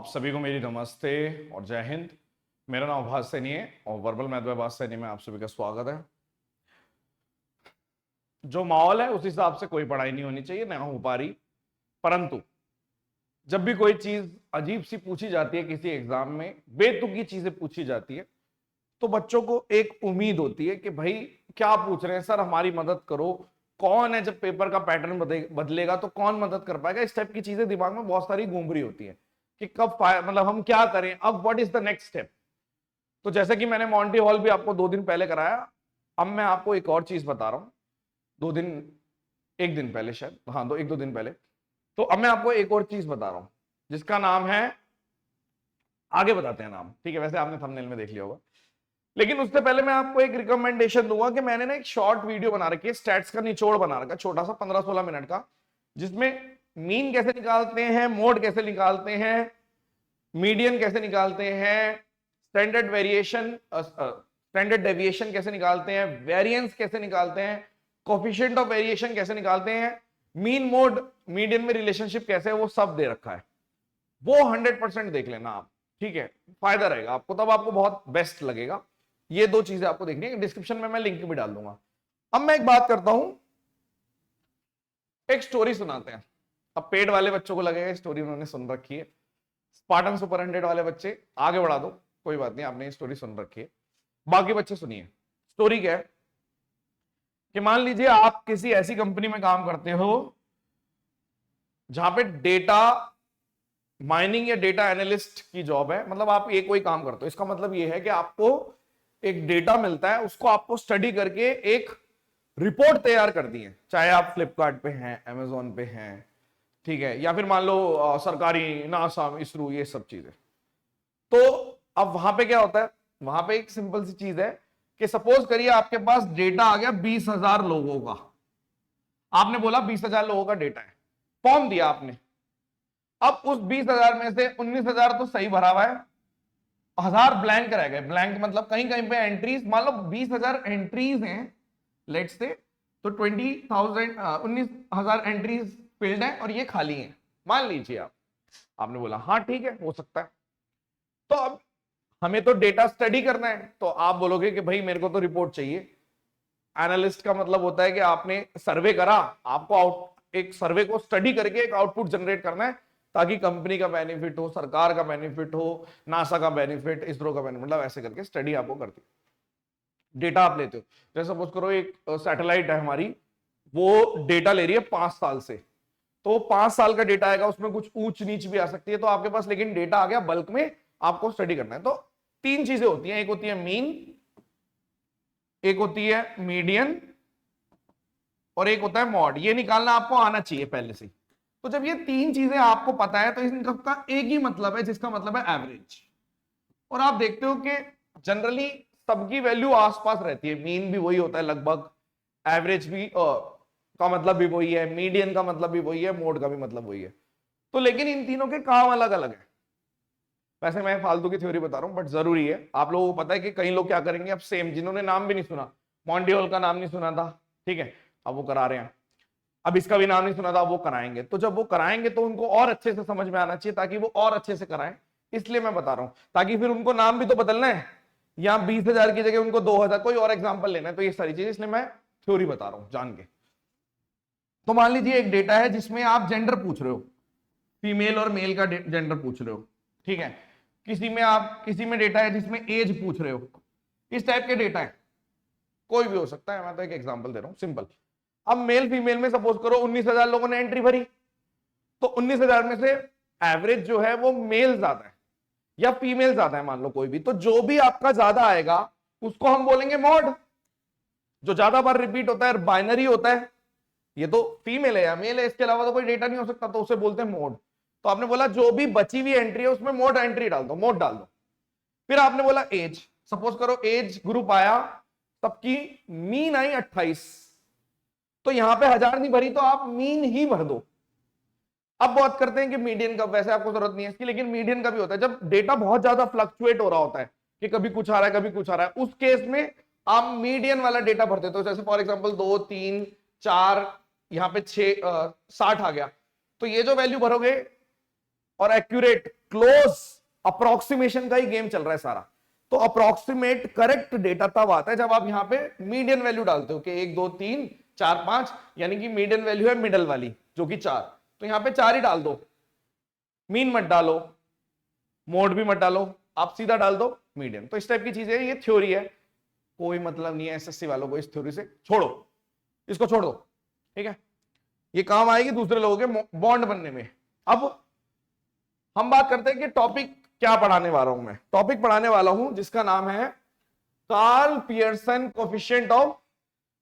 आप सभी को मेरी नमस्ते और जय हिंद। मेरा नाम आभास सैनी है और वर्बल मैथ बाय आभास सैनी में आप सभी का स्वागत है। जो माहौल है उस हिसाब से कोई पढ़ाई नहीं होनी चाहिए, ना हो पा रही, परंतु जब भी कोई चीज अजीब सी पूछी जाती है किसी एग्जाम में, बेतुकी चीजें पूछी जाती है, तो बच्चों को एक उम्मीद होती है कि भाई क्या पूछ रहे हैं सर, हमारी मदद करो। कौन है, जब पेपर का पैटर्न बदलेगा तो कौन मदद कर पाएगा। इस टाइप की चीजें दिमाग में बहुत सारी घूम रही होती है कि कब मतलब हम क्या करें, अब what is the next step. तो जैसे कि मैंने मॉन्टी हॉल भी आपको 2 दिन पहले कराया, अब मैं आपको एक और चीज बता रहा हूं। 2 दिन, एक दिन पहले शायद, हाँ 1-2 दिन पहले। तो अब मैं आपको एक और चीज बता रहा हूं जिसका नाम है, आगे बताते हैं नाम, ठीक है, वैसे आपने थंबनेल में देख लिया होगा। लेकिन उससे पहले मैं आपको एक रिकमेंडेशन दूंगा कि मैंने ना एक शॉर्ट वीडियो बना रखी है, स्टैट्स का निचोड़ बना रखा है, छोटा सा 15-16 मिनट का, जिसमें मीन कैसे निकालते हैं, मोड कैसे निकालते हैं, मीडियन कैसे निकालते हैं, स्टैंडर्ड डेविएशन कैसे निकालते हैं, वेरिएंस कैसे निकालते हैं, कोफिशिएंट ऑफ वेरिएशन कैसे निकालते हैं, मीन मोड मीडियन में रिलेशनशिप कैसे है, वो सब दे रखा है। वो 100% देख लेना आप, ठीक है, फायदा रहेगा आपको, तब आपको बहुत बेस्ट लगेगा। ये 2 चीजें आपको देखनी है, डिस्क्रिप्शन में मैं लिंक भी डाल दूंगा। अब मैं एक बात करता हूं, एक स्टोरी सुनाते हैं। अब पेड वाले बच्चों को लगेगा स्टोरी उन्होंने सुन रखी है, स्पार्टन सुपर 100 वाले बच्चे आगे बढ़ा दो, कोई बात नहीं, आपने ये स्टोरी सुन रखी है। बाकी बच्चे सुनिए, स्टोरी क्या है कि मान लीजिए आप किसी ऐसी कंपनी में काम करते हो जहां पे डेटा माइनिंग या डेटा एनालिस्ट की जॉब है। मतलब आप ये कोई काम करते हो, इसका मतलब ये है कि आपको एक डेटा मिलता है, उसको आपको स्टडी करके एक रिपोर्ट तैयार करनी है, चाहे आप फ्लिपकार्ट पे हैं, अमेजोन पे हैं, ठीक है, या फिर मान लो सरकारी नासा, इसरो, ये सब चीजें। तो अब वहां पे क्या होता है, वहां पे एक सिंपल सी चीज है कि सपोज करिए आपके पास डेटा आ गया 20,000 लोगों का। आपने बोला 20,000 लोगों का डेटा है, फॉर्म दिया आपने। अब उस 20,000 में से 19,000 तो सही भरा हुआ है, 1,000 ब्लैंक रह गए। ब्लैंक मतलब कहीं कहीं पे एंट्रीज, मान लो 20,000 एंट्रीज हैं लेट्स से, तो 19,000 एंट्रीज फिल्ड है और ये खाली है, मान लीजिए आप। आपने बोला हाँ ठीक है, हो सकता है। तो अब हमें तो डेटा स्टडी करना है, तो आप बोलोगे कि भाई मेरे को तो रिपोर्ट चाहिए। एनालिस्ट का मतलब होता है कि आपने सर्वे करा, आपको एक सर्वे को स्टडी करके एक आउटपुट जनरेट करना है, ताकि कंपनी का बेनिफिट हो, सरकार का बेनिफिट हो, नासा का बेनिफिट, इसरो का बेनिफिट, मतलब ऐसे करके स्टडी आपको करती है। डेटा आप लेते हो, जैसे सपोज करो एक सैटेलाइट है हमारी, वो डेटा ले रही है 5 साल से, तो 5 साल का डेटा आएगा, उसमें कुछ ऊंच नीच भी आ सकती है, तो आपके पास लेकिन डेटा आ गया बल्क में, आपको स्टडी करना है। तो 3 चीजें होती हैं, एक होती है मीन, एक होती है मीडियन, और एक होता है मॉड। ये निकालना आपको आना चाहिए पहले से। तो जब ये 3 चीजें आपको पता है तो इनका एक ही मतलब है, जिसका मतलब है एवरेज। और आप देखते हो कि जनरली सबकी वैल्यू आसपास रहती है, मीन भी वही होता है लगभग, एवरेज भी का मतलब भी वही है, मीडियन का मतलब भी वही है, मोड का भी मतलब वही है। तो लेकिन इन तीनों के काम अलग अलग है। वैसे मैं फालतू की थ्योरी बता रहा हूं, बट जरूरी है। आप लोगों को पता है कि कई लोग क्या करेंगे, अब सेम, जिन्होंने नाम भी नहीं सुना, मॉन्टी हॉल का नाम नहीं सुना था, ठीक है, अब वो करा रहे हैं। अब इसका भी नाम नहीं सुना था, वो कराएंगे। तो जब वो कराएंगे तो उनको और अच्छे से समझ में आना चाहिए, ताकि वो और अच्छे से कराएं। इसलिए मैं बता रहा हूं, ताकि फिर उनको नाम भी तो बदलना है, या 20,000 की जगह उनको 2,000 कोई और एग्जाम्पल लेना है, तो ये सारी चीजें, इसलिए मैं थ्योरी बता रहा हूं जान के। तो मान लीजिए एक डेटा है जिसमें आप जेंडर पूछ रहे हो, फीमेल और मेल का जेंडर पूछ रहे हो, ठीक है। किसी में डेटा है जिसमें एज पूछ रहे हो, इस टाइप के डेटा है, कोई भी हो सकता है, मैं तो एक एग्जांपल दे रहा हूं सिंपल। अब मेल फीमेल में सपोज करो 19,000 लोगों ने एंट्री भरी, तो 19,000 में से एवरेज जो है वो मेल ज्यादा है या फीमेल ज्यादा है, मान लो कोई भी, तो जो भी आपका ज्यादा आएगा उसको हम बोलेंगे मॉड। जो ज्यादा बार रिपीट होता है, बाइनरी होता है, ये तो फीमेल है या मेल है, इसके अलावा तो कोई डेटा नहीं हो सकता, तो उसे बोलते हैं मोड। तो आपने बोला जो भी बची हुई एंट्री है उसमें मोड एंट्री डाल दो, मोड डाल दो। फिर आपने बोला एज, सपोज करो एज ग्रुप आया, सबकी मीन आई 28, तो यहां पे 1,000 नहीं भरी, तो आप मीन ही भर दो। अब बात करते हैं कि मीडियन का, वैसे आपको जरूरत नहीं है इसकी, लेकिन मीडियन का भी होता है जब डेटा बहुत ज्यादा फ्लक्चुएट हो रहा होता है, कि कभी कुछ आ रहा है कभी कुछ आ रहा है, उस केस में आप मीडियन वाला डेटा भरते हो। जैसे फॉर एग्जांपल 2, 3, 4, यहाँ पे 6, 60 आ गया, तो ये जो वैल्यू भरोगे और एक्यूरेट, क्लोज, अप्रोक्सीमेशन का ही गेम चल रहा है सारा। तो अप्रोक्सीमेट करेक्ट डेटा तब आता है जब आप यहां पे मीडियन वैल्यू डालते हो कि 1 2 3 4 5, यानी कि मीडियन वैल्यू है मिडल वाली जो कि 4, तो यहां पे 4 ही डाल दो, मीन मत डालो, मोड भी मत डालो, आप सीधा डाल दो मीडियन। तो इस टाइप की चीजें, ये थ्योरी है, कोई मतलब नहीं है एसएससी वालों को इस थ्योरी से, छोड़ो इसको, छोड़ दो, ठीक है। ये काम आएगी दूसरे लोगों के बॉन्ड बनने में। अब हम बात करते हैं कि टॉपिक क्या पढ़ाने वाला हूं मैं। टॉपिक पढ़ाने वाला हूं जिसका नाम है Karl Pearson coefficient of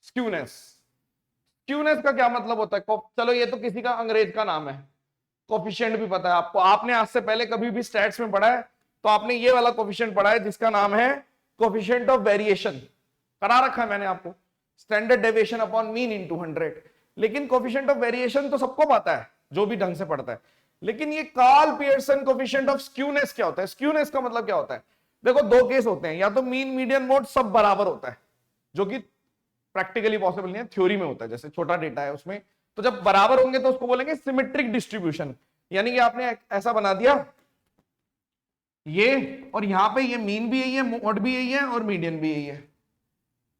skewness. Skewness का क्या मतलब होता है? चलो ये तो किसी का अंग्रेज का नाम है, कोफिशिएंट भी पता है आपको, आपने आज से पहले कभी भी स्टैट्स में पढ़ा है तो आपने ये वाला कोफिशिएंट पढ़ा है जिसका नाम है कोफिशिएंट ऑफ वेरिएशन, करा रखा है मैंने आपको, standard deviation upon mean into 100। लेकिन कोफिशिएंट ऑफ वेरिएशन तो सबको पता है जो भी ढंग से पढ़ता है, लेकिन ये Karl Pearson coefficient of skewness क्या होता है? स्क्यूनेस का मतलब क्या होता है? देखो दो केस होते हैं, या तो मीन मीडियन मोड सब बराबर होता है, जो कि प्रैक्टिकली पॉसिबल नहीं है, थ्योरी में होता है, जैसे छोटा डेटा है उसमें, तो जब बराबर होंगे तो उसको बोलेंगे सिमेट्रिक डिस्ट्रीब्यूशन, यानी कि आपने ऐसा बना दिया ये, और यहां पे ये मीन भी यही है, मोड भी यही है और मीडियन भी यही है।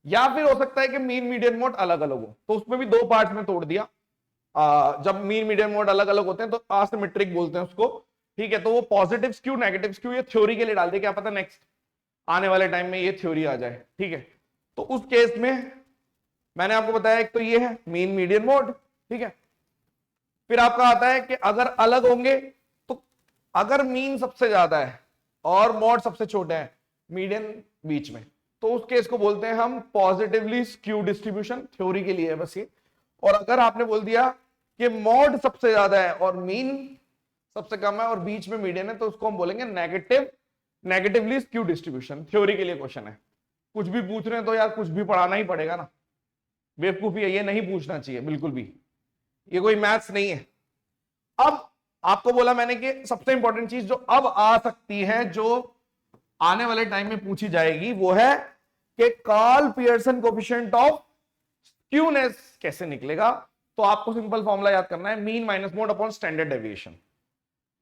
या फिर हो सकता है कि मीन मीडियन मोड अलग अलग हो, तो उसमें भी दो पार्ट में तोड़ दिया। जब मीन मीडियन मोड अलग अलग होते हैं तो असिमेट्रिक बोलते हैं उसको, ठीक है। तो वो पॉजिटिव स्क्यू नेगेटिव स्क्यू ये थ्योरी के लिए डाल दे, क्या पता नेक्स्ट आने वाले टाइम में ये थ्योरी आ जाए, ठीक है। तो उस केस में मैंने आपको बताया एक तो ये है मीन मीडियन मोड, ठीक है। फिर आपका आता है कि अगर अलग होंगे तो अगर मीन सबसे ज्यादा है और मोड सबसे छोटा है, मीडियन बीच में, तो उस केस को बोलते हैं हम पॉजिटिवली स्क्यू डिस्ट्रीब्यूशन, थ्योरी के लिए है बस ये। और अगर आपने बोल दिया कि मोड सबसे ज्यादा है और मीन सबसे कम है और बीच में मीडियन है, तो उसको हम बोलेंगे नेगेटिवली स्क्यू डिस्ट्रीब्यूशन, थ्योरी के लिए क्वेश्चन है। कुछ भी पूछ रहे हैं तो यार कुछ भी पढ़ाना ही पड़ेगा ना, बेवकूफी है ये, नहीं पूछना चाहिए बिल्कुल भी, ये कोई मैथ्स नहीं है। अब आपको बोला मैंने कि सबसे इंपॉर्टेंट चीज जो अब आ सकती है, जो आने वाले टाइम में पूछी जाएगी, वो है कि Karl Pearson coefficient of skewness कैसे निकलेगा। तो आपको सिंपल फॉर्मूला याद करना है, mean minus mode upon standard deviation.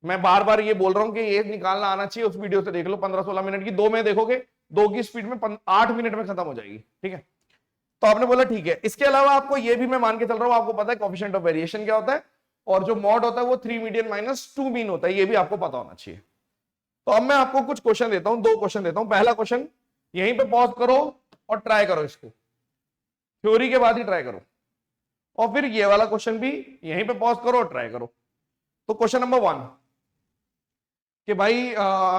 मैं बार बार ये बोल रहा हूं कि ये निकालना आना चाहिए, उस वीडियो से देख लो 15-16 मिनट की, 2 में देखोगे, 2 की स्पीड में 8 मिनट में खत्म हो जाएगी, ठीक है। तो आपने बोला ठीक है, इसके अलावा आपको ये भी मैं मान के चल रहा हूं, आपको पता है कोफिशिएंट ऑफ वेरिएशन क्या होता है, और जो मॉड होता है वो 3 मीडियन माइनस 2 मीन होता है, ये भी आपको पता होना चाहिए। तो अब मैं आपको कुछ क्वेश्चन देता हूं, 2 क्वेश्चन देता हूं। पहला क्वेश्चन यहीं पे पॉज करो और ट्राई करो इसको, थ्योरी के बाद ही ट्राई करो, और फिर ये वाला क्वेश्चन भी यहीं पे पॉज करो और ट्राई करो। तो क्वेश्चन नंबर 1 कि भाई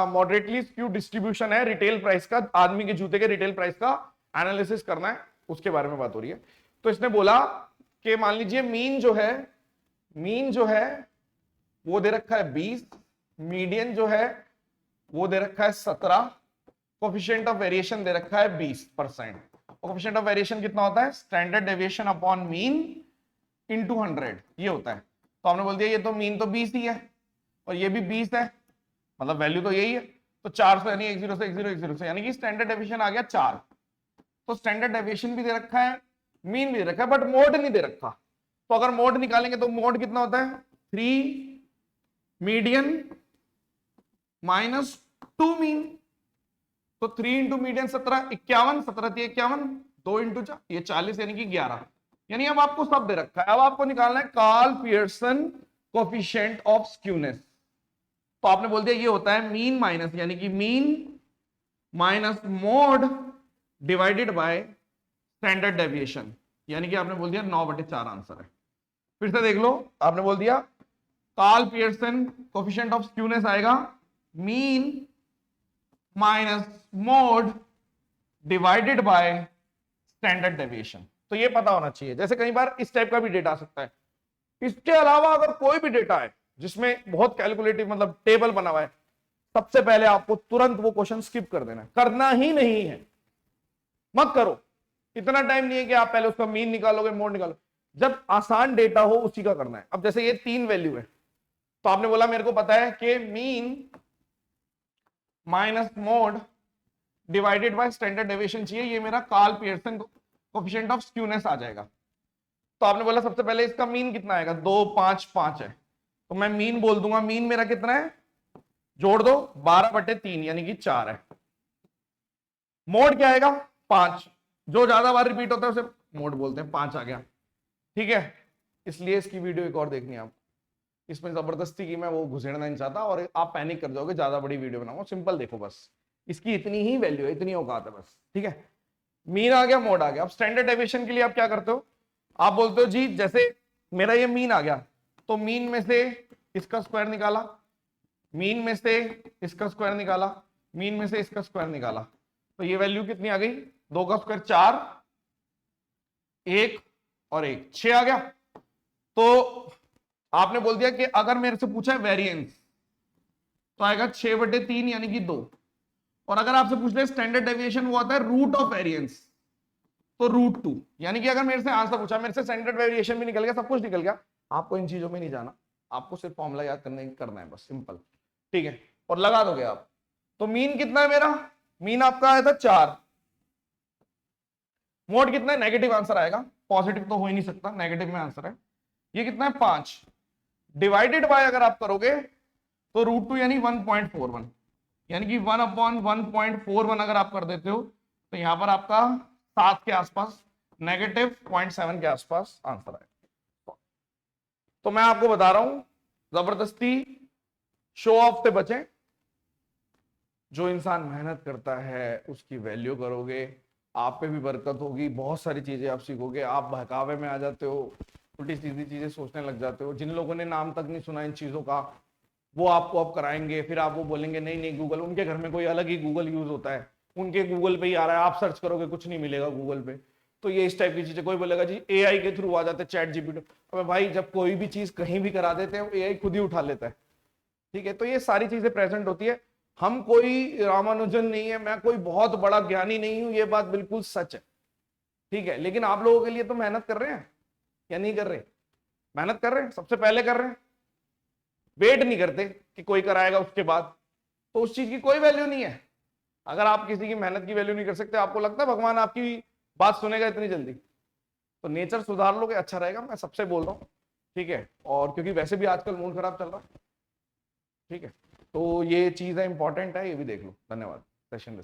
मॉडरेटली स्क्यू डिस्ट्रीब्यूशन है रिटेल प्राइस का, आदमी के जूते के रिटेल प्राइस का एनालिसिस करना है, उसके बारे में बात हो रही है। तो इसने बोला कि मान लीजिए मीन जो है वो दे रखा है 20, मीडियन जो है वो दे रखा है 17, कोफिशिएंट ऑफ वेरिएशन दे रखा है 20%। कोफिशिएंट ऑफ वेरिएशन कितना होता है? Standard deviation upon mean into 100, ये होता है। तो हमने बोल दिया ये तो मीन तो 20 ही है और ये भी 20 है, मतलब वैल्यू तो यही है, तो 400 यानी 10 से 10 से, यानी कि स्टैंडर्ड डेविएशन आ गया 4। तो स्टैंडर्ड डेविएशन भी दे रखा है, मीन भी दे रखा है, बट मोड नहीं दे रखा। तो अगर मोड निकालेंगे तो मोड कितना होता है? 3 मीडियन माइनस 2 मीन, तो 3 इंटू मीडियन 17, 51, 17 51, 2 इंटू ये 40 यानी कि 11, यानी अब आपको सब दे रखा है। अब आपको निकालना है Karl Pearson coefficient of skewness. तो आपने बोल दिया ये होता है मीन माइनस, यानी कि mean minus mode divided by standard deviation, यानी कि आपने बोल दिया 9/4 आंसर है। फिर से देख लो, आपने बोल दिया Karl Pearson coefficient of skewness आएगा mean minus mode divided by standard deviation. तो ये पता होना चाहिए। जैसे कई बार इस टाइप का भी डेटा आ सकता है। इसके अलावा अगर कोई भी डेटा है जिसमें बहुत कैलकुलेटिव मतलब टेबल बना हुआ है, सबसे पहले आपको तुरंत वो क्वेश्चन स्किप कर देना है, करना ही नहीं है, मत करो। इतना टाइम नहीं है कि आप पहले उसका मीन निकालोगे मोड निकालो, जब आसान डेटा हो उसी का करना है। अब जैसे ये 3 वैल्यू है, तो आपने बोला मेरे को पता है कि mean minus mode divided by standard deviation चाहिए, ये मेरा Karl Pearson coefficient of skewness आ जाएगा। तो आपने बोला सबसे पहले इसका मीन कितना आएगा? 2 5 5 है, तो मैं मीन बोल दूंगा, मीन मेरा कितना है, जोड़ दो 12/3 यानी कि 4 है। मोड क्या आएगा, 5। जो ज्यादा बार रिपीट होता है उसे मोड बोलते हैं, 5 आ गया। ठीक है, इसलिए इसकी वीडियो एक और देखनी है आप, इसमें जबरदस्ती की मैं वो घुसेड़ना नहीं चाहता और आप पैनिक कर जाओगे, ज्यादा बड़ी वीडियो बनाऊंगा। सिंपल देखो बस, इसकी इतनी ही वैल्यू है, इतनी औकात है बस। ठीक है, मीन आ गया, मोड आ गया। अब स्टैंडर्ड डेविएशन के लिए आप क्या करते हो, आप बोलते हो जी जैसे मेरा ये मीन आ गया, तो मीन में से इसका स्क्वायर निकाला, मीन में से इसका स्क्वायर निकाला, मीन में से इसका स्क्वायर निकाला, तो ये वैल्यू कितनी आ गई, 2 का स्क्वायर 4, 1 और 1 6 आ गया। तो आपने बोल दिया कि अगर मेरे से पूछा है वेरिएंस, तो आएगा 6/3 यानी कि 2। और अगर आपसे पूछ ले स्टैंडर्ड डेविएशन, वो आता है रूट ऑफ वेरिएंस, तो √2। यानी कि अगर मेरे से आंसर पूछा, मेरे से स्टैंडर्ड वेरिएशन भी निकल गया, सब कुछ निकल गया, आपको इन चीजों में नहीं जाना, आपको सिर्फ फॉर्मूला याद करना है बस, सिंपल। ठीक है, और लगा दोगे आप। तो मीन कितना है मेरा, मीन आपका आया था 4, मोड कितना है, नेगेटिव आंसर आएगा, पॉजिटिव तो हो ही नहीं सकता, नेगेटिव में आंसर है। ये कितना है 5, डिवाइडेड बाय अगर आप करोगे तो √2 यानी 1.41, यानी कि 1/1.41 अगर आप कर देते हो, तो यहां पर आपका 7 के आसपास, -0.7 के आसपास आंसर आएगा। तो मैं आपको बता रहा हूं, जबरदस्ती शो ऑफ से बचें। जो इंसान मेहनत करता है उसकी वैल्यू करोगे, आप पे भी बरकत होगी, बहुत सारी चीजें आप सीखोगे। आप बहकावे में आ जाते हो, उल्टी सीधी चीजें सोचने लग जाते हो। जिन लोगों ने नाम तक नहीं सुना इन चीजों का, वो आपको अब कराएंगे, फिर आप वो बोलेंगे नहीं नहीं गूगल, उनके घर में कोई अलग ही गूगल यूज होता है, उनके गूगल पे ही आ रहा है, आप सर्च करोगे कुछ नहीं मिलेगा गूगल पे। तो ये इस टाइप की चीजें, कोई बोलेगा जी एआई के थ्रू आ जाते, चैट जीपीटी। अबे भाई, जब कोई भी चीज कहीं भी करा देते हैं, एआई खुद ही उठा लेता है। ठीक है, तो ये सारी चीजें प्रेजेंट होती है। हम कोई रामानुजन नहीं है, मैं कोई बहुत बड़ा ज्ञानी नहीं हूं, ये बात बिल्कुल सच है। ठीक है, लेकिन आप लोगों के लिए तो मेहनत कर रहे हैं या नहीं कर रहे, मेहनत कर रहे हैं, सबसे पहले कर रहे हैं, वेट नहीं करते कि कोई कराएगा उसके बाद, तो उस चीज की कोई वैल्यू नहीं है। अगर आप किसी की मेहनत की वैल्यू नहीं कर सकते, आपको लगता है भगवान आपकी बात सुनेगा इतनी जल्दी? तो नेचर सुधार लोगे, अच्छा रहेगा, मैं सबसे बोल रहा हूँ। ठीक है, और क्योंकि वैसे भी आजकल मूड खराब चल रहा है। ठीक है, तो ये चीज है, इंपॉर्टेंट है, ये भी देख लो। धन्यवाद सेशन